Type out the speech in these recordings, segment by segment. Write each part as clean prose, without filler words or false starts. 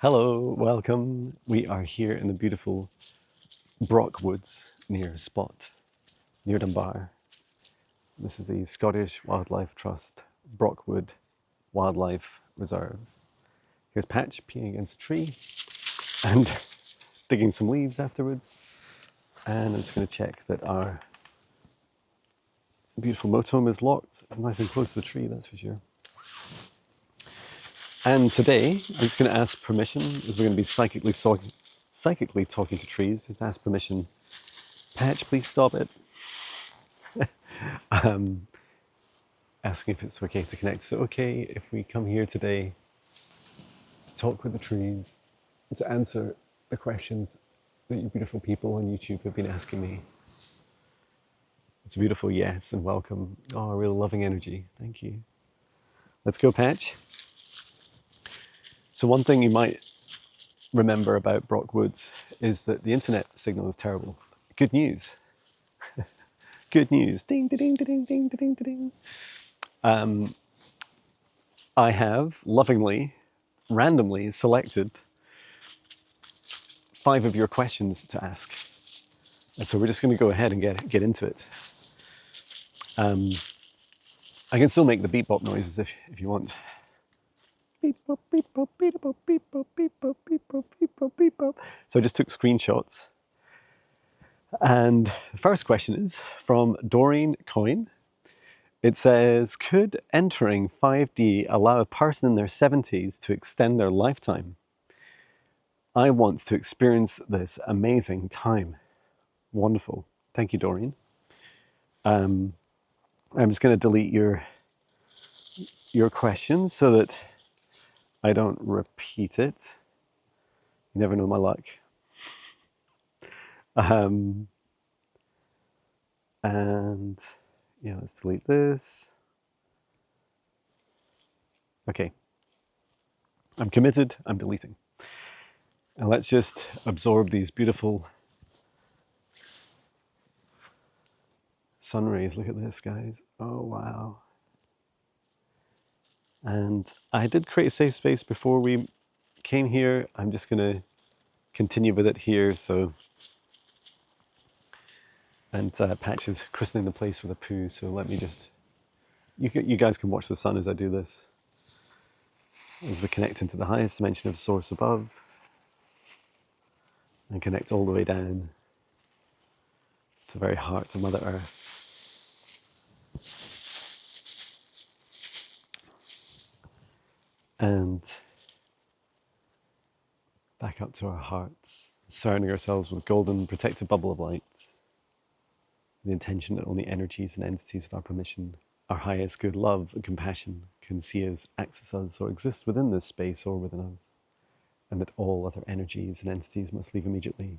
Hello, welcome. We are here in the beautiful Brock Woods near Spot, near Dunbar. This is the Scottish Wildlife Trust Brockwood Wildlife Reserve. Here's Patch peeing against a tree and digging some leaves afterwards. And I'm just going to check that our beautiful motorhome is locked. It's nice and close to the tree, that's for sure. And today, I'm just going to ask permission, as we're going to be psychically talking to trees, just ask permission. Patch, please stop it. Asking if it's okay to connect. So okay if we come here today to talk with the trees, to answer the questions that you beautiful people on YouTube have been asking me. It's a beautiful yes and welcome. Oh, real loving energy. Thank you. Let's go, Patch. So one thing you might remember about Brock Woods is that the internet signal is terrible. Good news. Good news. Ding, ding, ding, ding, ding, ding, ding. I have lovingly, randomly selected 5 of your questions to ask. And so we're just going to go ahead and get into it. I can still make the beep bop noises if you want. Beep bop, beep bop, beep bop, beep bop, beep bop, beep bop, beep bop, beep bop. So I just took screenshots. And the first question is from Doreen Coyne. It says, could entering 5D allow a person in their 70s to extend their lifetime? I want to experience this amazing time. Wonderful. Thank you, Doreen. I'm just going to delete your questions so that I don't repeat it. You never know my luck. And yeah, let's delete this. Okay. I'm committed, I'm deleting. And let's just absorb these beautiful sun rays. Look at this, guys. Oh, wow. And I did create a safe space before we came here. I'm just going to continue with it here. So, and Patch is christening the place with a poo. So let me just, you guys can watch the sun as I do this. As we connect into the highest dimension of source above and connect all the way down to the very heart of Mother Earth. And back up to our hearts, surrounding ourselves with a golden protective bubble of light. The intention that only energies and entities with our permission, our highest good love and compassion can see us, access us, or exist within this space or within us. And that all other energies and entities must leave immediately.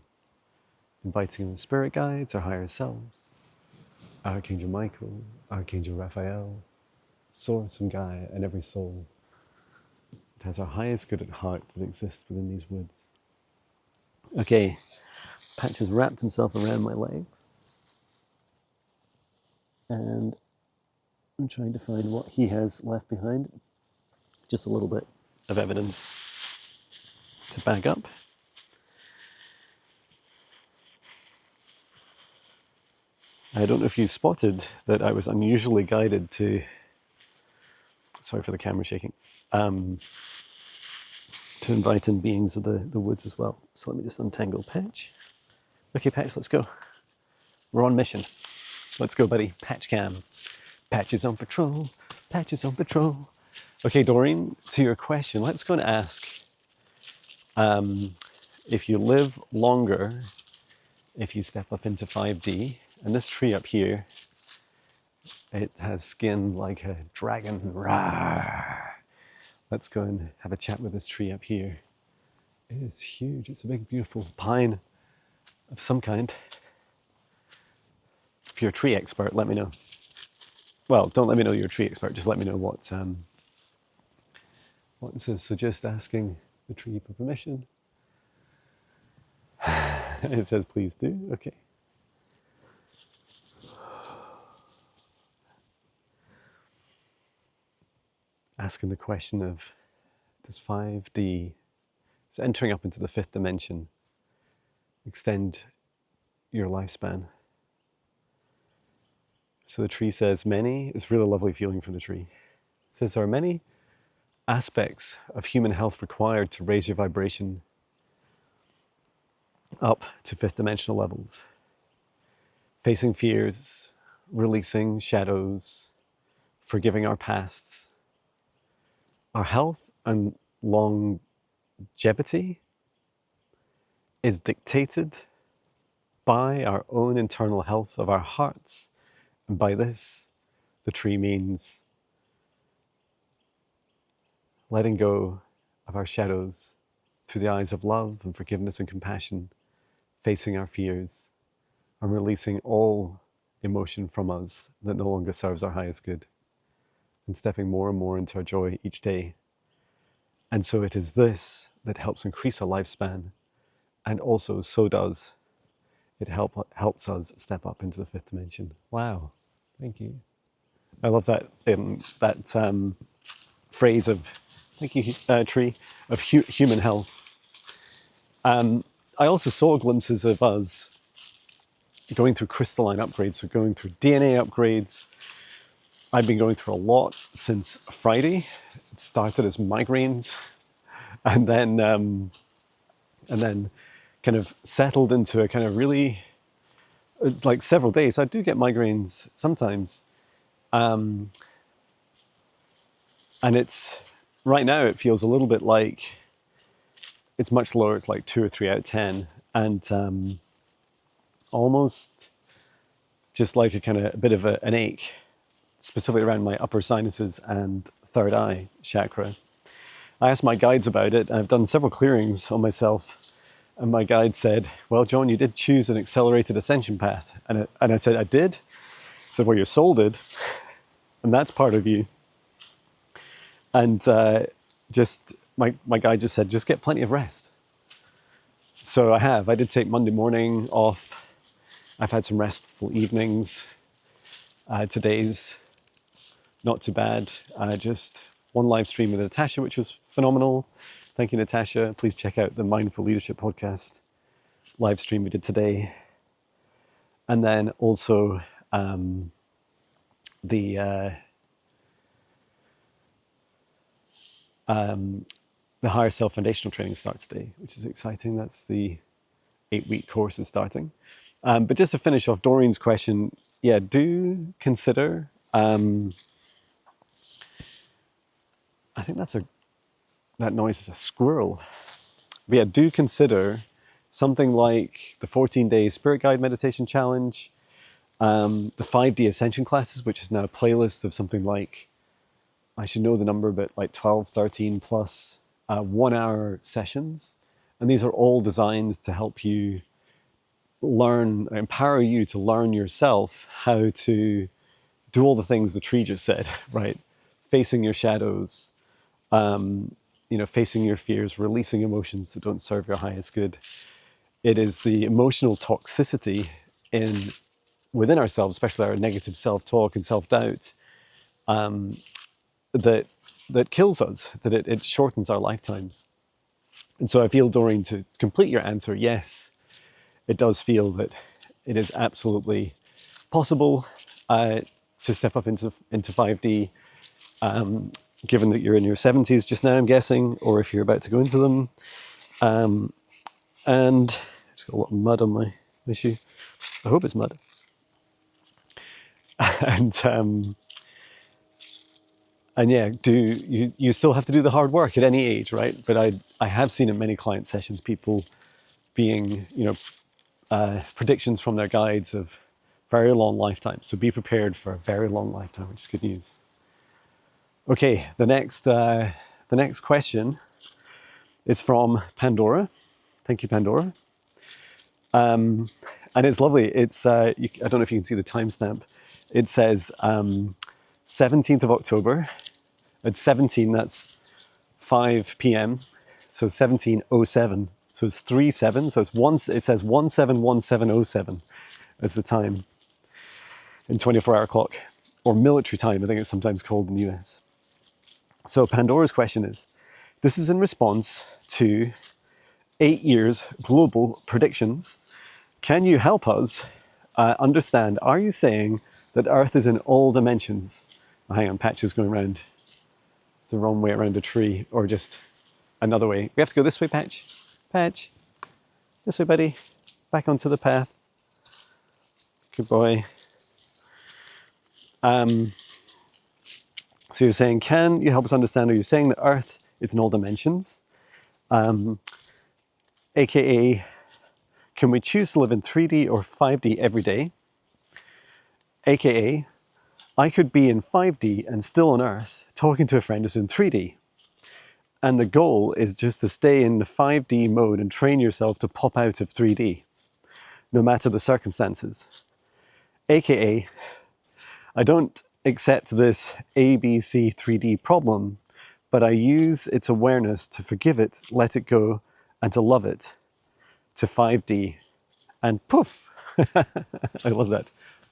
Inviting in the spirit guides, our higher selves, Archangel Michael, Archangel Raphael, Source and Gaia, and every soul that has our highest good at heart that exists within these woods. Okay, Patch has wrapped himself around my legs. And I'm trying to find what he has left behind. Just a little bit of evidence to back up. I don't know if you spotted that I was unusually guided to, sorry for the camera shaking, to invite in beings of the woods as well. So let me just untangle Patch. Okay, Patch, let's go. We're on mission. Let's go, buddy. Patch cam. Patch is on patrol. Patch is on patrol. Okay, Doreen, to your question, let's go and ask if you live longer, if you step up into 5D, and this tree up here, it has skin like a dragon. Rawr. Let's go and have a chat with this tree up here. It is huge. It's a big, beautiful pine of some kind. If you're a tree expert, let me know. Well, don't let me know you're a tree expert. Just let me know what it says. So just asking the tree for permission. It says, please do. Okay. Asking the question of, does 5D It's entering up into the fifth dimension. Extend your lifespan. So the tree says many, it's really lovely feeling from the tree. It says there are many aspects of human health required to raise your vibration up to fifth dimensional levels. Facing fears, releasing shadows, forgiving our pasts. Our health and longevity is dictated by our own internal health of our hearts. And by this, the tree means letting go of our shadows through the eyes of love and forgiveness and compassion, facing our fears and releasing all emotion from us that no longer serves our highest good, and stepping more and more into our joy each day. And so it is this that helps increase our lifespan, and also so does it helps us step up into the fifth dimension. Wow, thank you. I love that phrase of, thank you, tree, of human health. I also saw glimpses of us going through crystalline upgrades, so going through DNA upgrades. I've been going through a lot since Friday. It started as migraines, and then kind of settled into a kind of really, like several days. I do get migraines sometimes, and it's right now it feels a little bit like it's much lower. It's like 2 or 3 out of 10, and almost just like a bit of an ache, specifically around my upper sinuses and third eye chakra. I asked my guides about it, and I've done several clearings on myself. And my guide said, well, John, you did choose an accelerated ascension path. And I said, I did? He said, well, your soul did. And that's part of you. And my guide just said, just get plenty of rest. So I did take Monday morning off. I've had some restful evenings. Today's not too bad. Just one live stream with Natasha, which was phenomenal. Thank you, Natasha. Please check out the Mindful Leadership podcast live stream we did today. And then also the Higher Self Foundational Training starts today, which is exciting. That's the 8-week course is starting. But just to finish off Doreen's question, yeah, do consider, I think that noise is a squirrel. But yeah, do consider something like the 14-day Spirit Guide Meditation Challenge, the 5D Ascension classes, which is now a playlist of something like, I should know the number, but like 12, 13 plus 1-hour sessions. And these are all designed to help you empower you to learn yourself how to do all the things the tree just said, right? Facing your shadows, facing your fears, releasing emotions that don't serve your highest good. It is the emotional toxicity within ourselves, especially our negative self-talk and self-doubt, that kills us, that it shortens our lifetimes. And so I feel, Doreen, to complete your answer, yes, it does feel that it is absolutely possible to step up into 5D, given that you're in your 70s just now, I'm guessing, or if you're about to go into them. And it's got a lot of mud on my shoe. I hope it's mud. And yeah, you still have to do the hard work at any age, right? But I have seen in many client sessions people being, predictions from their guides of very long lifetimes. So be prepared for a very long lifetime, which is good news. Okay, the next question is from Pandora. Thank you, Pandora. And it's lovely. It's I don't know if you can see the timestamp. It says 17th of October. At 17, that's 5 p.m. So 17:07. So it's 3/7. So it says 171707 as the time in 24-hour clock, or military time, I think it's sometimes called in the US. So Pandora's question is, this is in response to 8 years global predictions. Can you help us understand, are you saying that Earth is in all dimensions? Oh, hang on, Patch is going around the wrong way around a tree, or just another way. We have to go this way, Patch. Patch, this way, buddy. Back onto the path. Good boy. So you're saying, can you help us understand, are you saying that Earth is in all dimensions? AKA, can we choose to live in 3D or 5D every day? AKA, I could be in 5D and still on Earth talking to a friend who's in 3D. And the goal is just to stay in the 5D mode and train yourself to pop out of 3D, no matter the circumstances. AKA, I don't accept this ABC 3D problem, but I use its awareness to forgive it, let it go, and to love it, to 5D. And poof! I love that.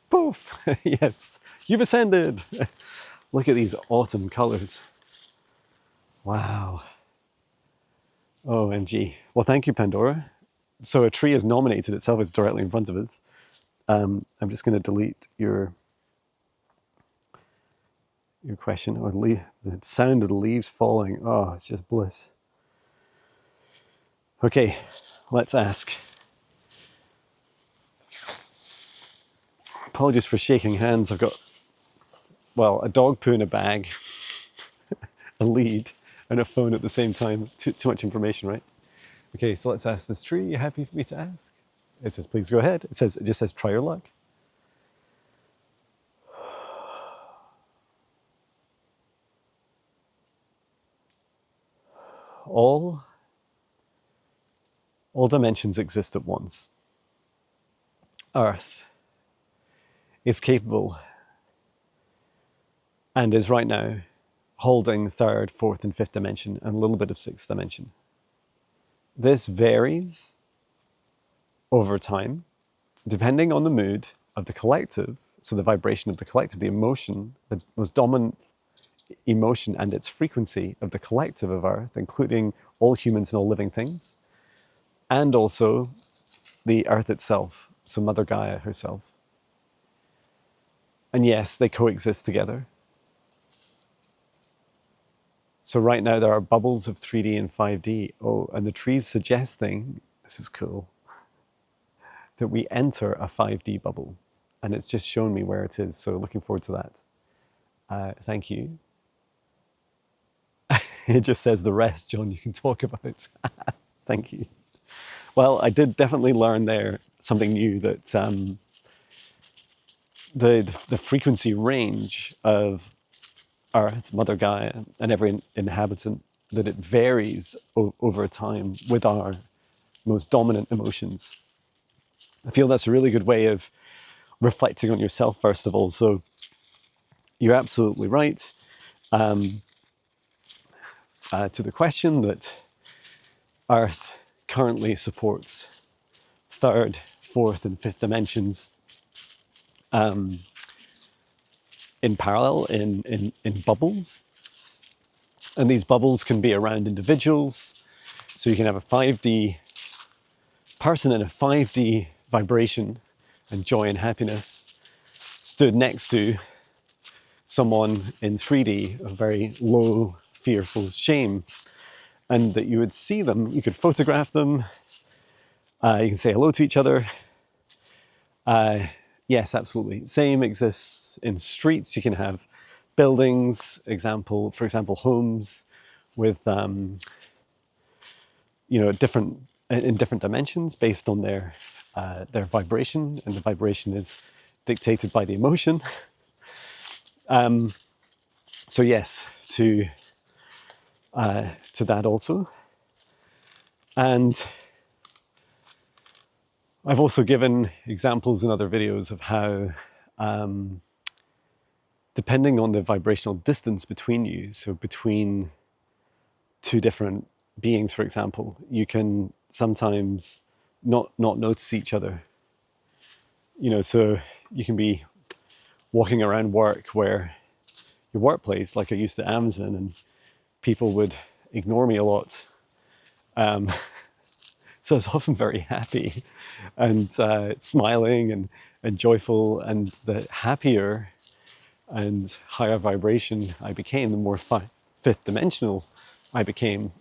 Poof! Yes, you've ascended! Look at these autumn colors. Wow. OMG. Well, thank you, Pandora. So a tree has nominated itself. It's directly in front of us. I'm just going to delete your question, or the sound of the leaves falling. Oh, it's just bliss. Okay, let's ask. Apologies for shaking hands. I've got, well, a dog poo in a bag, a lead, and a phone at the same time. Too much information, right? Okay, so let's ask this tree. You happy for me to ask? It says, please go ahead. It just says, try your luck. All dimensions exist at once. Earth is capable and is right now holding third, fourth, and fifth dimension, and a little bit of sixth dimension. This varies over time, depending on the mood of the collective, so the vibration of the collective, the emotion, the most dominant emotion and its frequency of the collective of Earth, including all humans and all living things, and also the Earth itself, so Mother Gaia herself. And yes, they coexist together. So right now there are bubbles of 3D and 5D. Oh, and the tree's suggesting, this is cool, that we enter a 5D bubble. And it's just shown me where it is, so looking forward to that. Thank you. It just says the rest, John, you can talk about. Thank you. Well, I did definitely learn there something new, that the frequency range of Earth, Mother Gaia, and every inhabitant, that it varies over time with our most dominant emotions. I feel that's a really good way of reflecting on yourself, first of all. So you're absolutely right. To the question, that Earth currently supports third, fourth, and fifth dimensions in parallel, in bubbles. And these bubbles can be around individuals. So you can have a 5D person in a 5D vibration and joy and happiness stood next to someone in 3D of very low, fearful shame. And that you would see them, you could photograph them, you can say hello to each other. Yes, absolutely. Same exists in streets. You can have buildings, for example, homes with, different dimensions based on their vibration, and the vibration is dictated by the emotion. So yes, to that also. And I've also given examples in other videos of how, depending on the vibrational distance between you, so between two different beings, for example, you can sometimes not notice each other. So you can be walking around work, where your workplace, like I used to Amazon, and people would ignore me a lot. So I was often very happy and smiling and joyful, and the happier and higher vibration I became, the more fifth dimensional I became,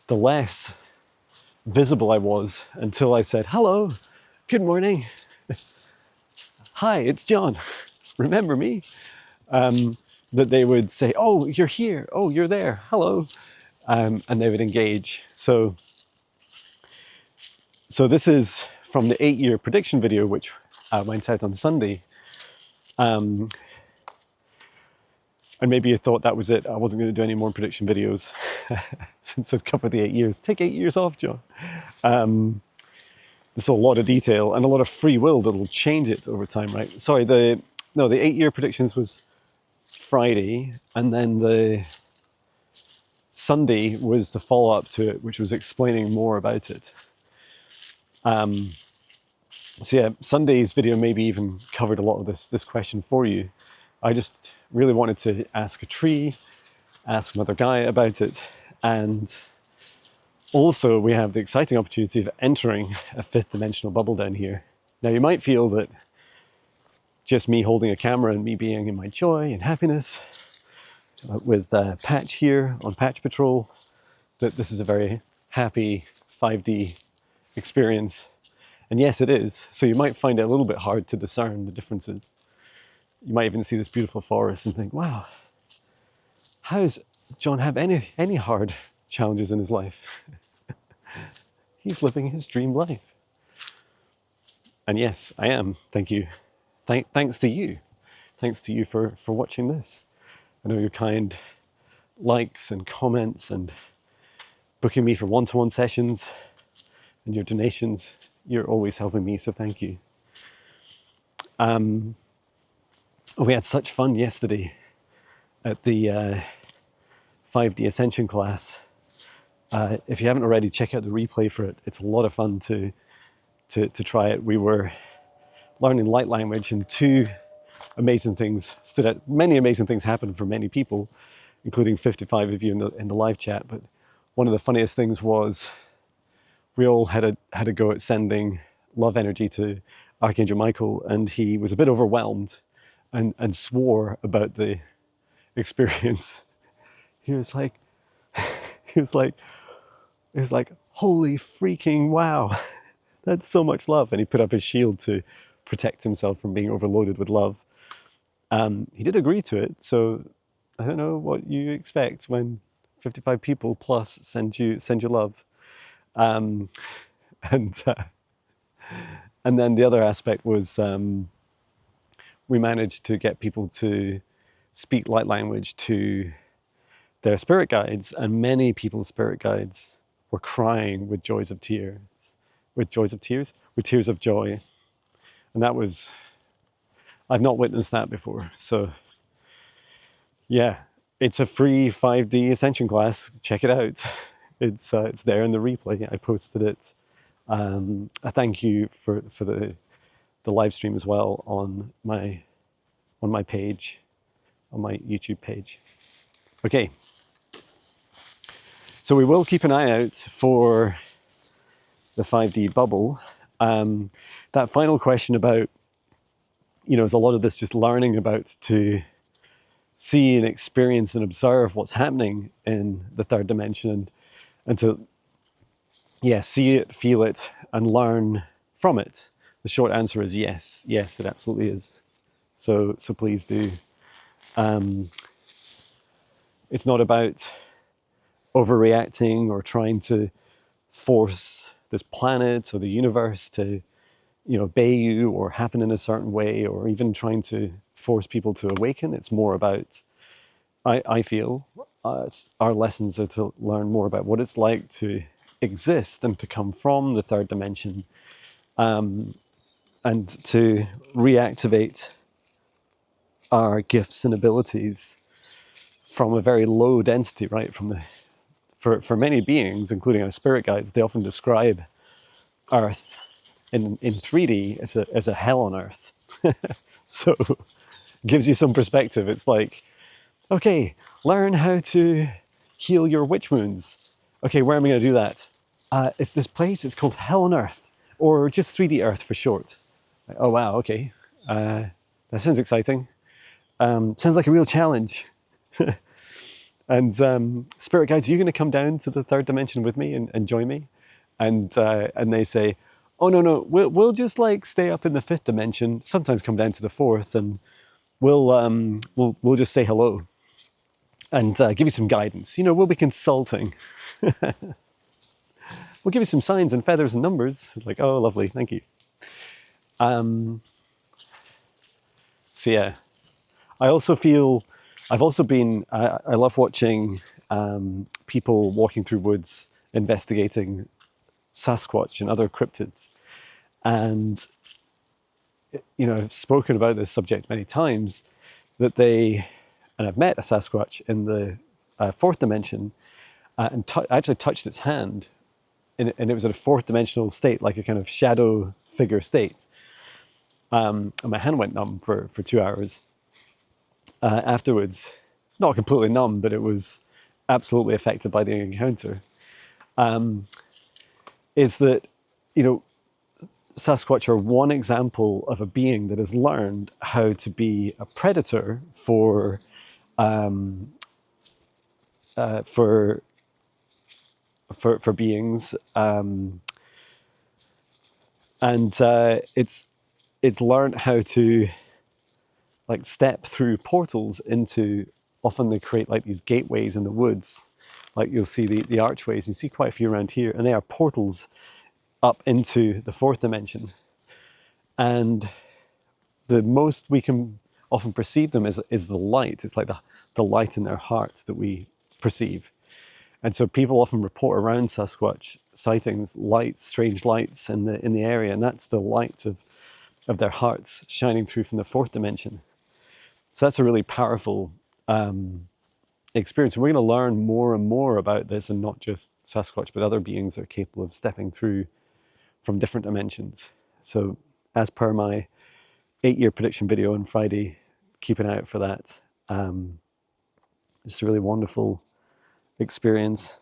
the less visible I was, until I said, hello, good morning, hi, it's John, remember me? That they would say, oh, you're here, oh, you're there, hello, and they would engage. So this is from the 8-year prediction video, which went out on Sunday. And maybe you thought that was it. I wasn't going to do any more prediction videos since I'd covered the 8 years. Take 8 years off, John. There's a lot of detail and a lot of free will that'll change it over time, right? Sorry, the 8-year predictions was Friday, and then the Sunday was the follow-up to it, which was explaining more about it. So yeah, Sunday's video maybe even covered a lot of this question for you. I just really wanted to ask a tree, ask another guy about it, and also we have the exciting opportunity of entering a fifth dimensional bubble down here. Now you might feel that just me holding a camera and me being in my joy and happiness with Patch here on Patch Patrol, that this is a very happy 5D experience. And yes, it is. So you might find it a little bit hard to discern the differences. You might even see this beautiful forest and think, wow, how does John have any hard challenges in his life? He's living his dream life. And yes, I am. Thank you. Thanks to you. Thanks to you for watching this. I know your kind likes and comments and booking me for one-to-one sessions and your donations. You're always helping me, so thank you. We had such fun yesterday at the 5D Ascension class. If you haven't already, check out the replay for it. It's a lot of fun to try it. We were learning light language, and two amazing things stood out. Many amazing things happened for many people, including 55 of you in the live chat. But one of the funniest things was we all had a go at sending love energy to Archangel Michael, and he was a bit overwhelmed and swore about the experience. He was like, holy freaking wow, that's so much love. And he put up his shield to protect himself from being overloaded with love. He did agree to it, so I don't know what you expect when 55 people plus send you love. And then the other aspect was we managed to get people to speak light language to their spirit guides, and many people's spirit guides were crying with tears of joy. And that was, I've not witnessed that before. So yeah, it's a free 5D Ascension class. Check it out. It's there in the replay. I posted it. I thank you for the live stream as well on my page, on my YouTube page. Okay. So we will keep an eye out for the 5D bubble. That final question about, is a lot of this just learning about to see and experience and observe what's happening in the third dimension, and to, see it, feel it, and learn from it? The short answer is yes. Yes, it absolutely is. So please do. It's not about overreacting or trying to force this planet or the universe to, obey you or happen in a certain way, or even trying to force people to awaken. It's more about, I feel, our lessons are to learn more about what it's like to exist and to come from the third dimension, and to reactivate our gifts and abilities from a very low density, right? For many beings, including our spirit guides, they often describe Earth in 3D as a hell on Earth. So gives you some perspective. It's like, okay, learn how to heal your witch wounds. Okay, where am I going to do that? It's this place, it's called Hell on Earth, or just 3D Earth for short. Oh wow, okay. That sounds exciting. Sounds like a real challenge. And spirit guides, are you going to come down to the third dimension with me and join me? And they say, oh no, we'll just like stay up in the fifth dimension. Sometimes come down to the fourth, and we'll just say hello and give you some guidance. You know, we'll be consulting. We'll give you some signs and feathers and numbers. Like, oh, lovely, thank you. So yeah, I also feel, I've also been, I love watching people walking through woods, investigating Sasquatch and other cryptids. And, you know, I've spoken about this subject many times, that and I've met a Sasquatch in the fourth dimension and actually touched its hand. And it was in a fourth dimensional state, like a kind of shadow figure state. And my hand went numb for 2 hours. Afterwards, not completely numb, but it was absolutely affected by the encounter. Is that, you know, Sasquatch are one example of a being that has learned how to be a predator for beings, and it's learned how to like step through portals into. Often they create like these gateways in the woods, like you'll see the archways. You see quite a few around here, and they are portals up into the fourth dimension. And the most we can often perceive them is the light. It's like the light in their hearts that we perceive. And so people often report around Sasquatch sightings, lights, strange lights in the area, and that's the light of their hearts shining through from the fourth dimension. So that's a really powerful experience. And we're going to learn more and more about this, and not just Sasquatch, but other beings that are capable of stepping through from different dimensions. So as per my 8-year prediction video on Friday, keep an eye out for that. It's a really wonderful experience.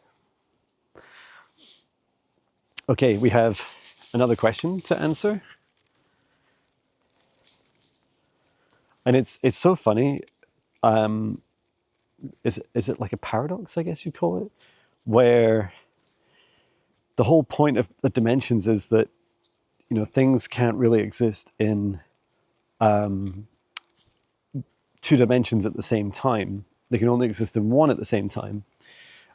Okay, we have another question to answer. And it's so funny. Is it like a paradox, I guess you'd call it, where the whole point of the dimensions is that, you know, things can't really exist in 2 dimensions at the same time. They can only exist in 1 at the same time.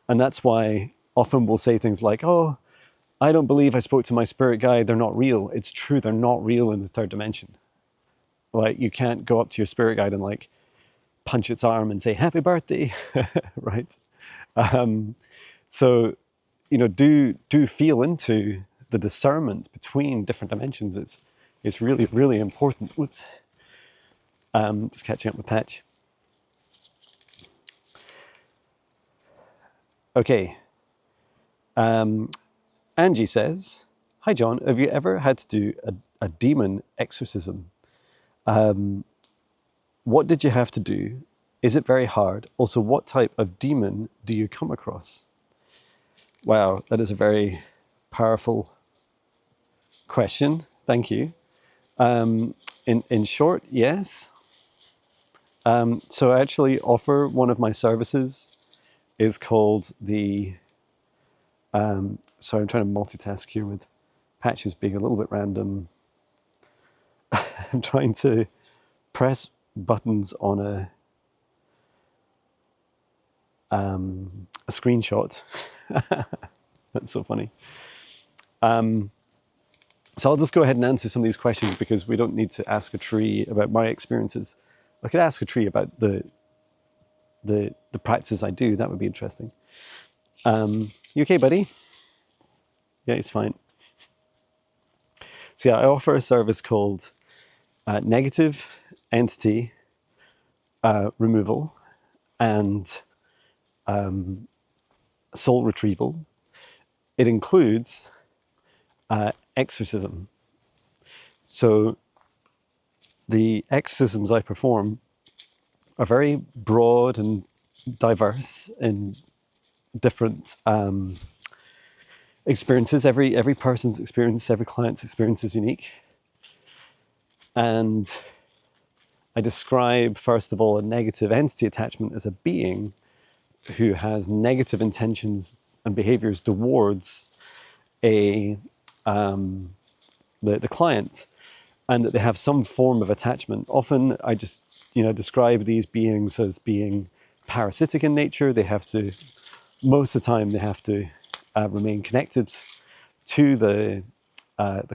And that's why often we'll say things like, oh, I don't believe I spoke to my spirit guide, they're not real. It's true, they're not real in the 3rd dimension. Like, you can't go up to your spirit guide and like punch its arm and say, happy birthday, right? So, you know, do feel into the discernment between different dimensions. It's really, really important. Whoops. Just catching up with Patch. Okay. Angie says, hi John, have you ever had to do a demon exorcism? What did you have to do? Is it very hard? Also, what type of demon do you come across? Wow, that is a very powerful question. Thank you. In short, yes. So I actually offer one of my services is called the, sorry, I'm trying to multitask here with Patches being a little bit random. I'm trying to press buttons on a screenshot. That's so funny. So I'll just go ahead and answer some of these questions because we don't need to ask a tree about my experiences. I could ask a tree about the practices I do. That would be interesting. You okay, buddy? Yeah, he's fine. So yeah, I offer a service called negative entity removal and soul retrieval. It includes exorcism. So the exorcisms I perform are very broad and diverse in different experiences. Every person's experience, every client's experience is unique. And I describe, first of all, a negative entity attachment as a being who has negative intentions and behaviors towards a the client, and that they have some form of attachment. Often I just describe these beings as being parasitic in nature. They have to, most of the time, they have to remain connected to the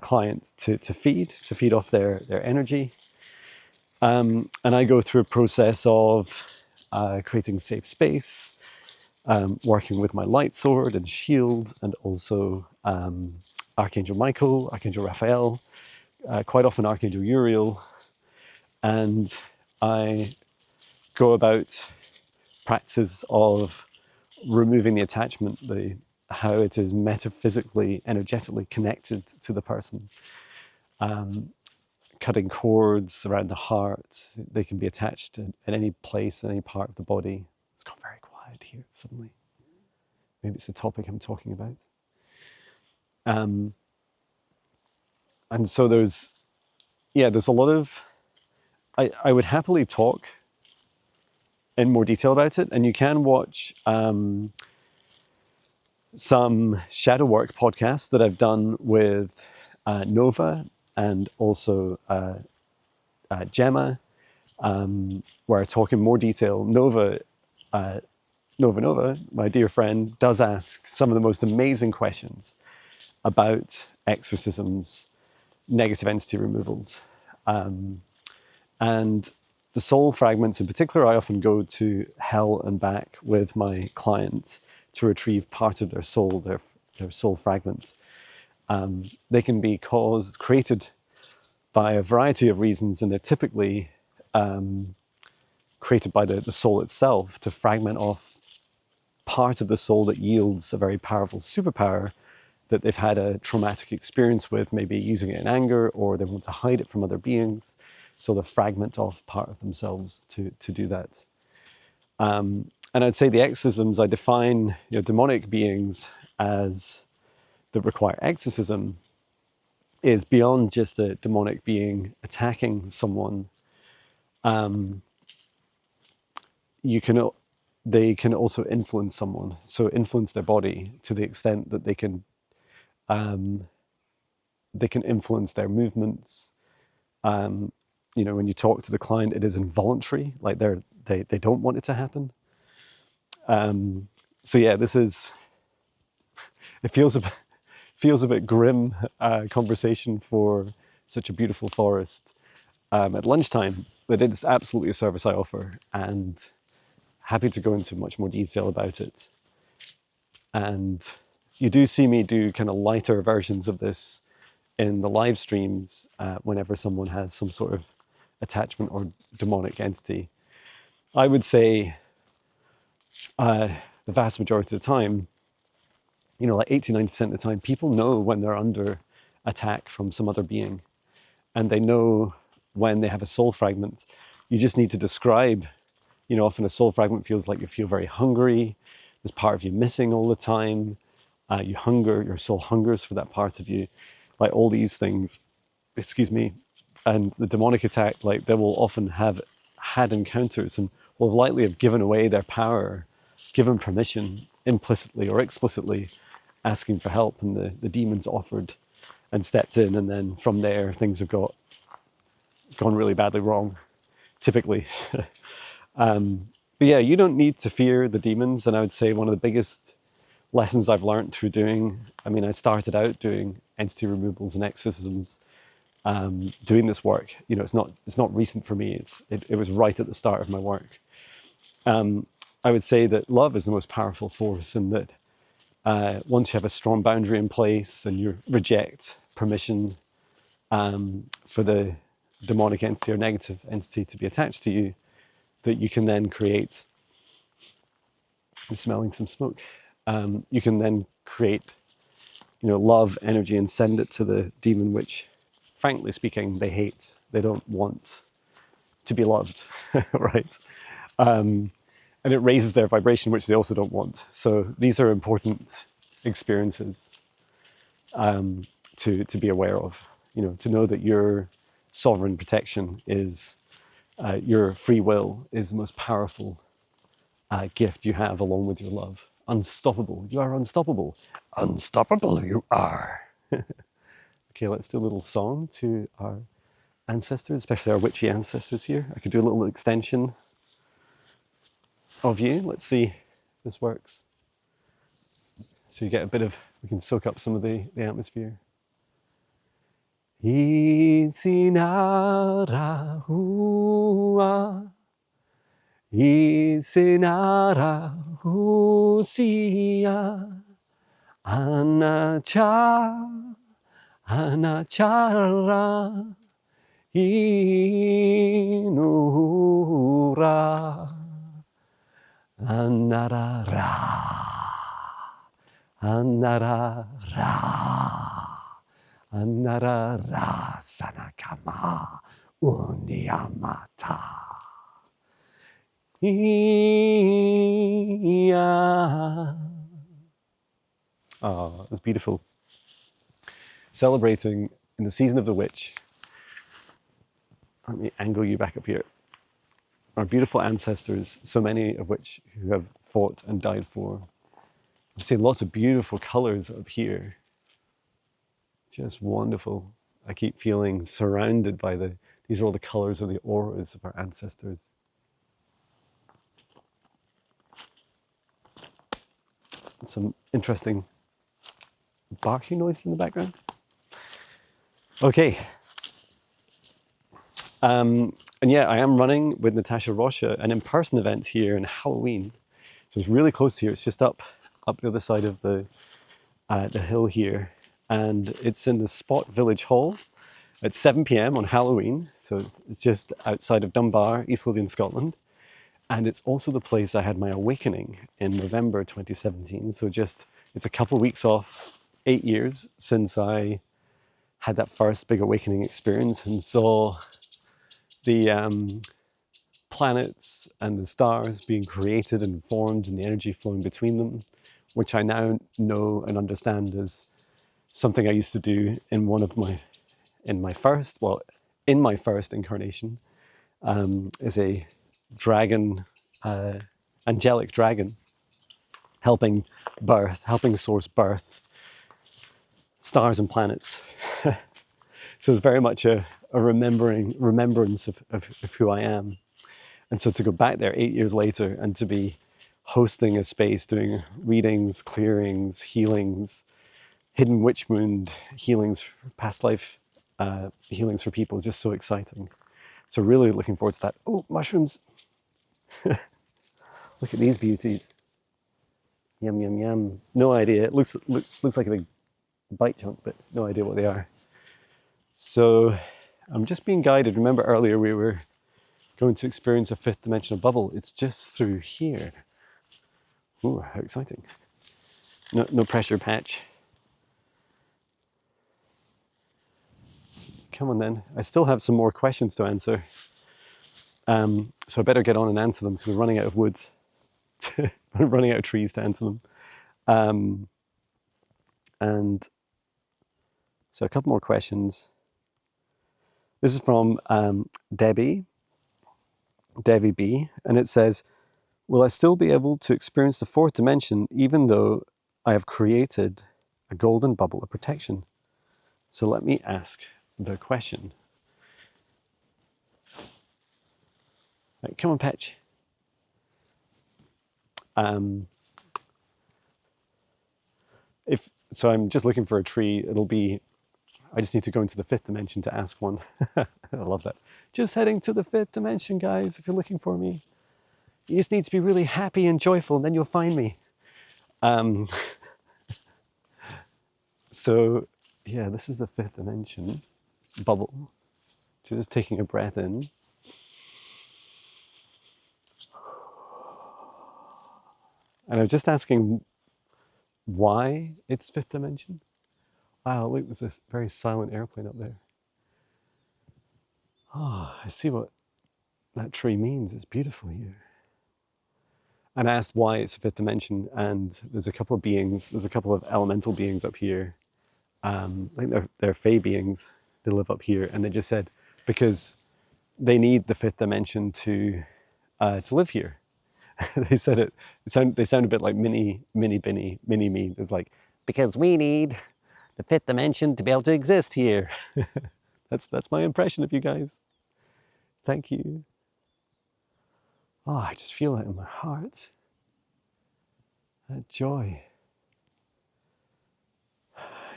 client to feed off their energy. And I go through a process of creating safe space, working with my light sword and shield, and also Archangel Michael, Archangel Raphael, quite often Archangel Uriel. And I go about practices of removing the attachment, how it is metaphysically, energetically connected to the person. Cutting cords around the heart. They can be attached at any place, any part of the body. It's got very quiet here suddenly. Maybe it's the topic I'm talking about. And so there's a lot of, I would happily talk in more detail about it, and you can watch some shadow work podcasts that I've done with Nova and also Gemma, where I talk in more detail. Nova, my dear friend, does ask some of the most amazing questions about exorcisms, negative entity removals. And the soul fragments in particular, I often go to hell and back with my clients to retrieve part of their soul, their soul fragment. They can be created by a variety of reasons, and they're typically created by the soul itself to fragment off part of the soul that yields a very powerful superpower that they've had a traumatic experience with, maybe using it in anger, or they want to hide it from other beings. So they fragment off part of themselves to do that. And I'd say the exorcisms, I define demonic beings as that require exorcism is beyond just a demonic being attacking someone. They can also influence someone, so influence their body to the extent that they can influence their movements. When you talk to the client, it is involuntary, like they don't want it to happen. It feels a bit grim conversation for such a beautiful forest at lunchtime, but it is absolutely a service I offer, and happy to go into much more detail about it. And you do see me do kind of lighter versions of this in the live streams whenever someone has some sort of attachment or demonic entity. I would say the vast majority of the time, like 80-90% of the time, people know when they're under attack from some other being, and they know when they have a soul fragment. You just need to describe, often a soul fragment feels like you feel very hungry, there's part of you missing all the time, your soul hungers for that part of you, like all these things, and the demonic attack, like they will often have had encounters and will likely have given away their power, given permission implicitly or explicitly, asking for help, and the demons offered and stepped in, and then from there things have gone really badly wrong, typically. But yeah, you don't need to fear the demons, and I would say one of the biggest lessons I've learned through I started out doing entity removals and exorcisms, doing this work. It's not recent for me. It was right at the start of my work. I would say that love is the most powerful force, and that once you have a strong boundary in place and you reject permission for the demonic entity or negative entity to be attached to you, that you can then create, I'm smelling some smoke, you can then create love, energy, and send it to the demon, which, frankly speaking, they hate. They don't want to be loved, right? And it raises their vibration, which they also don't want. So these are important experiences. to be aware of. To know that your sovereign protection is your free will is the most powerful gift you have, along with your love. Unstoppable. You are unstoppable. Unstoppable you are. Okay, let's do a little song to our ancestors, especially our witchy ancestors here. I could do a little extension of you. Let's see if this works. So you get a bit of, we can soak up some of the atmosphere. Isinara hua, isinara husia, anachara inura, anarara, anarara, anarara sanakama unyamata. Oh, it's beautiful. Celebrating in the season of the witch. Let me angle you back up here. Our beautiful ancestors, so many of which who have fought and died for. You see lots of beautiful colors up here. Just wonderful. I keep feeling surrounded by these are all the colors of the auras of our ancestors. Some interesting barking noises in the background. Okay. And yeah, I am running with Natasha Rocha an in-person event here in Halloween. So it's really close to here. It's just up the other side of the hill here. And it's in the Spot Village Hall at 7 p.m. on Halloween. So it's just outside of Dunbar, East Lothian, Scotland. And it's also the place I had my awakening in November 2017. So it's a couple of weeks off, 8 years since I had that first big awakening experience and saw the planets and the stars being created and formed and the energy flowing between them, which I now know and understand as something I used to do in my first incarnation as a dragon, angelic dragon, helping source birth stars and planets. So it's very much a remembrance of who I am. And so to go back there 8 years later and to be hosting a space, doing readings, clearings, healings, hidden witch wound healings, past life healings for people is just so exciting. So really looking forward to that. Oh, mushrooms. Look at these beauties. Yum, yum, yum. No idea. It looks like a big bite chunk, but no idea what they are. So I'm just being guided. Remember earlier we were going to experience a fifth dimensional bubble. It's just through here. Ooh, how exciting. No pressure patch. Come on then. I still have some more questions to answer. So I better get on and answer them because we're running out of woods. We're running out of trees to answer them. And so a couple more questions. This is from Debbie B. And it says, will I still be able to experience the fourth dimension even though I have created a golden bubble of protection? So let me ask the question. Right, come on, Patch. So I'm just looking for a tree. I just need to go into the fifth dimension to ask one. I love that. Just heading to the fifth dimension, guys, if you're looking for me. You just need to be really happy and joyful, and then you'll find me. So, yeah, this is the fifth dimension bubble. Just taking a breath in. And I'm just asking why it's fifth dimension. Wow, look, there's this very silent airplane up there. Oh, I see what that tree means. It's beautiful here. And I asked why it's fifth dimension, and there's a couple of elemental beings up here I think they're Fey beings. They live up here, and they just said because they need the fifth dimension to live here. They said they sound a bit like mini Binnie, mini me. It's like, because we need the fifth dimension to be able to exist here. That's my impression of you guys. Thank you. Oh, I just feel it in my heart. That joy.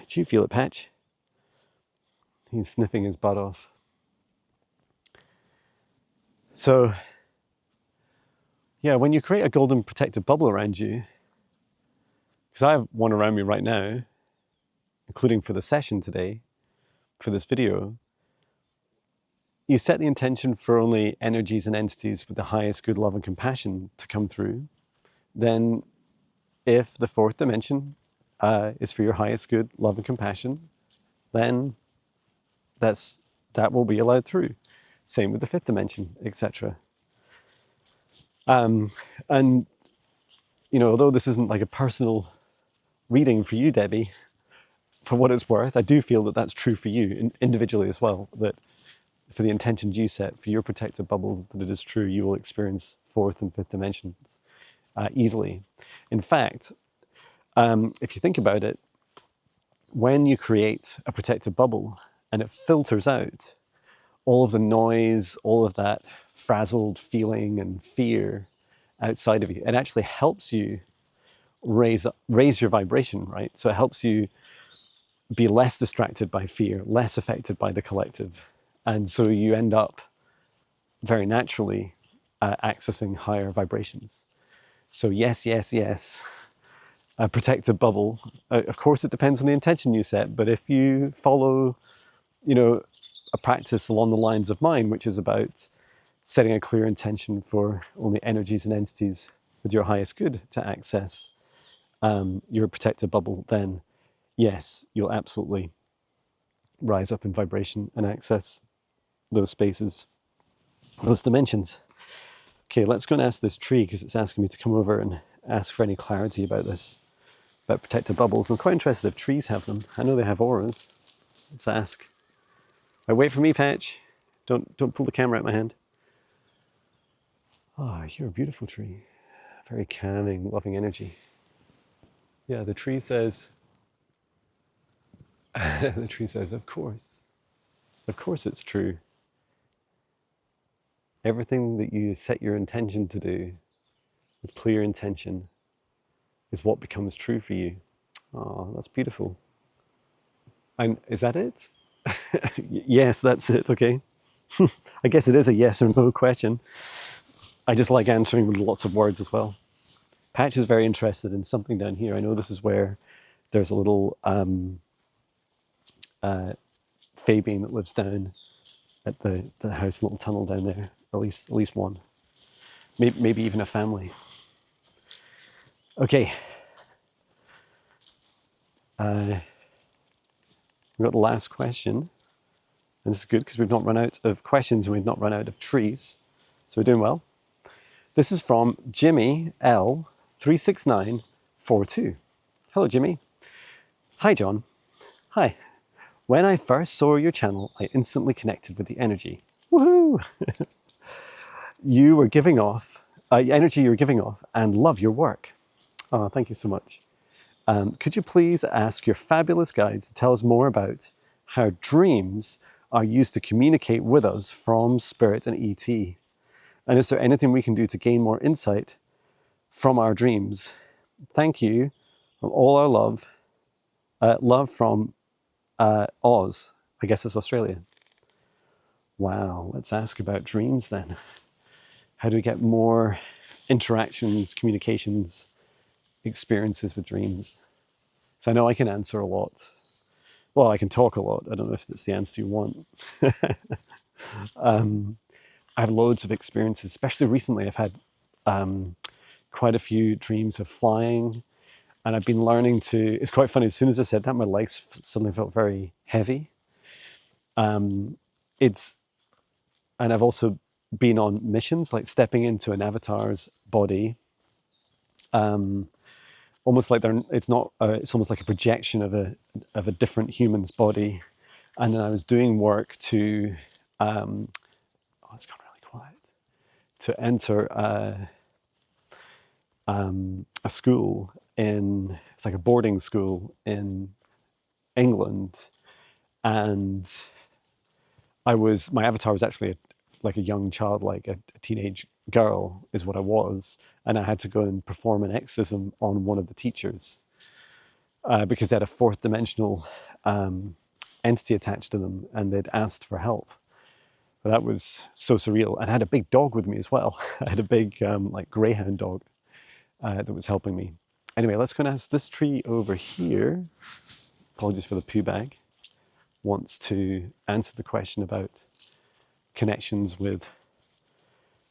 Do you feel it, Patch? He's sniffing his butt off. So, yeah, when you create a golden protective bubble around you, because I have one around me right now, including for the session today, for this video, you set the intention for only energies and entities with the highest good, love, and compassion to come through. Then, if the fourth dimension is for your highest good, love, and compassion, then that will be allowed through. Same with the fifth dimension, etc. And although this isn't like a personal reading for you, Debbie, for what it's worth, I do feel that that's true for you individually as well. That for the intentions you set for your protective bubbles, that it is true you will experience fourth and fifth dimensions easily. In fact, if you think about it, when you create a protective bubble and it filters out all of the noise, all of that frazzled feeling and fear outside of you, it actually helps you raise your vibration, right? So it helps you be less distracted by fear, less affected by the collective. And so you end up very naturally accessing higher vibrations. So yes, a protective bubble. Of course, it depends on the intention you set, but if you follow, a practice along the lines of mine, which is about setting a clear intention for only energies and entities with your highest good to access your protective bubble, then yes, you'll absolutely rise up in vibration and access those spaces, those dimensions. Okay, let's go and ask this tree, because it's asking me to come over and ask for any clarity about this, about protective bubbles. I'm quite interested if trees have them. I know they have auras. Let's ask. Right, wait for me, Patch. Don't pull the camera out of my hand. Oh, you're a beautiful tree. Very calming, loving energy. Yeah, the tree says, of course it's true. Everything that you set your intention to do with clear intention is what becomes true for you. Oh, that's beautiful. And is that it? Yes, that's it, okay. I guess it is a yes or no question. I just like answering with lots of words as well. Patch is very interested in something down here. I know this is where there's a little Fey being that lives down at the house, little tunnel down there. At least one. Maybe even a family. Okay. We've got the last question. And this is good because we've not run out of questions and we've not run out of trees. So we're doing well. This is from Jimmy L36942. Hello, Jimmy. Hi, John. Hi. When I first saw your channel, I instantly connected with the energy. Woohoo! You were giving off, energy you were giving off, and love your work. Oh, thank you so much. Could you please ask your fabulous guides to tell us more about how dreams are used to communicate with us from Spirit and ET? And is there anything we can do to gain more insight from our dreams? Thank you from all our love. Love from Oz. I guess it's Australia. Wow, let's ask about dreams then. How do we get more interactions, communications, experiences with dreams? So I know I can answer a lot. Well, I can talk a lot. I don't know if that's the answer you want. I have loads of experiences, especially recently. I've had quite a few dreams of flying, and I've been learning to, it's quite funny, as soon as I said that, my legs suddenly felt very heavy. And I've also been on missions, like stepping into an avatar's body, almost like it's not, it's almost like a projection of a different human's body. And then I was doing work to, oh, it's gone really quiet, to enter a school it's like a boarding school in England. And my avatar was actually like a young child, like a teenage girl is what I was. And I had to go and perform an exorcism on one of the teachers because they had a fourth dimensional entity attached to them and they'd asked for help. But that was so surreal. And I had a big dog with me as well. I had a big like greyhound dog that was helping me. Anyway, let's go and ask this tree over here. Apologies for the poo bag. Wants to answer the question about connections with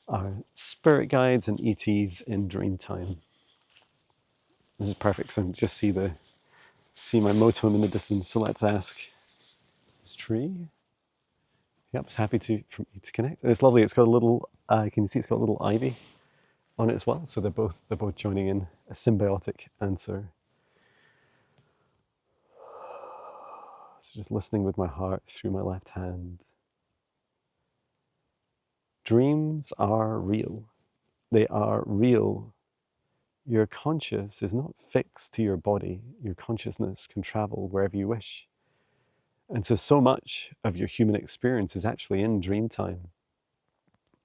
our spirit guides and ETs in dream time. This is perfect because I can just see my motem in the distance. So let's ask this tree. Yep, it's happy to connect. And it's lovely. It's got a little. Can you see? It's got a little ivy on it as well. So they're both joining in a symbiotic answer. So just listening with my heart through my left hand. Dreams are real. They are real. Your conscious is not fixed to your body. Your consciousness can travel wherever you wish. And so much of your human experience is actually in dream time.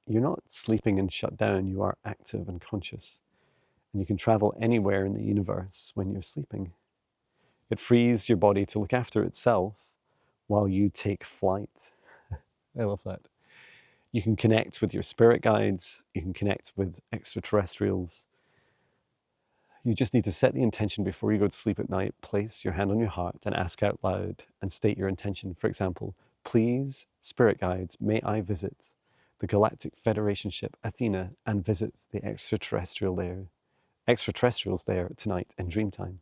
You're not sleeping and shut down. You are active and conscious. And you can travel anywhere in the universe when you're sleeping. It frees your body to look after itself while you take flight. I love that. You can connect with your spirit guides. You can connect with extraterrestrials. You just need to set the intention before you go to sleep at night. Place your hand on your heart and ask out loud and state your intention. For example, please, spirit guides, may I visit the Galactic Federation ship Athena and visit the extraterrestrials there tonight in dream time.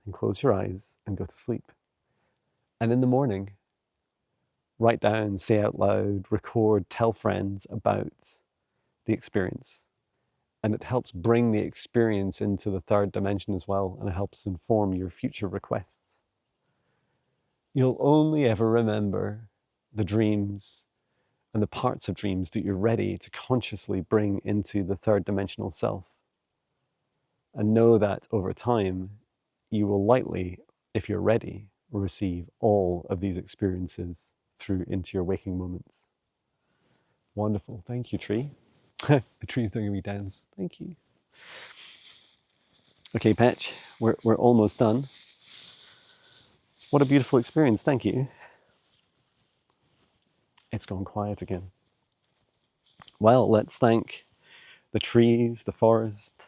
Then close your eyes and go to sleep. And in the morning, write down, say out loud, record, tell friends about the experience. And it helps bring the experience into the third dimension as well, and it helps inform your future requests. You'll only ever remember the dreams and the parts of dreams that you're ready to consciously bring into the third dimensional self. And know that over time, you will likely, if you're ready, receive all of these experiences through into your waking moments. Wonderful. Thank you, tree. The tree's doing a wee dance. Thank you. Okay, Patch, we're almost done. What a beautiful experience. Thank you. It's gone quiet again. Well, let's thank the trees, the forest,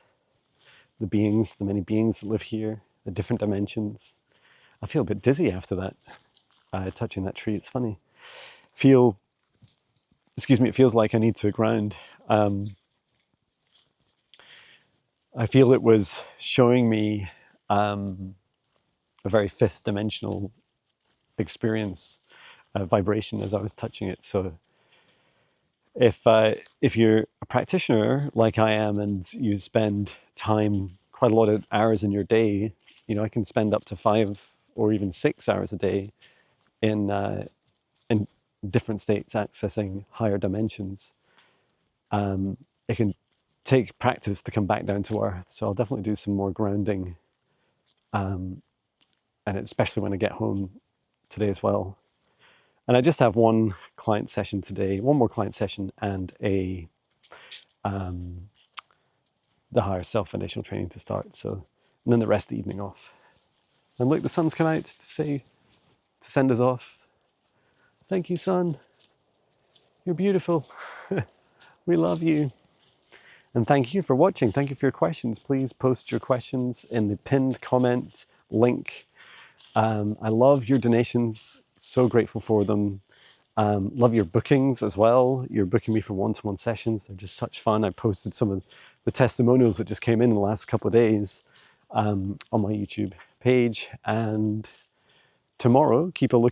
the beings, the many beings that live here, the different dimensions. I feel a bit dizzy after that, touching that tree. It's funny. It feels like I need to ground. I feel it was showing me a very fifth dimensional experience, vibration as I was touching it. So if you're a practitioner like I am and you spend time, quite a lot of hours in your day, I can spend up to 5 or even 6 hours a day in different states accessing higher dimensions. It can take practice to come back down to earth. So I'll definitely do some more grounding, and especially when I get home today as well. And I just have one client session today, one more client session, and the higher self foundational training to start. So, and then the rest of the evening off. And look, the sun's come out to send us off. Thank you, sun. You're beautiful. We love you. And thank you for watching. Thank you for your questions. Please post your questions in the pinned comment link. I love your donations. So grateful for them. Love your bookings as well. You're booking me for one-to-one sessions. They're just such fun. I posted some of the testimonials that just came in the last couple of days on my YouTube page. And tomorrow, keep a look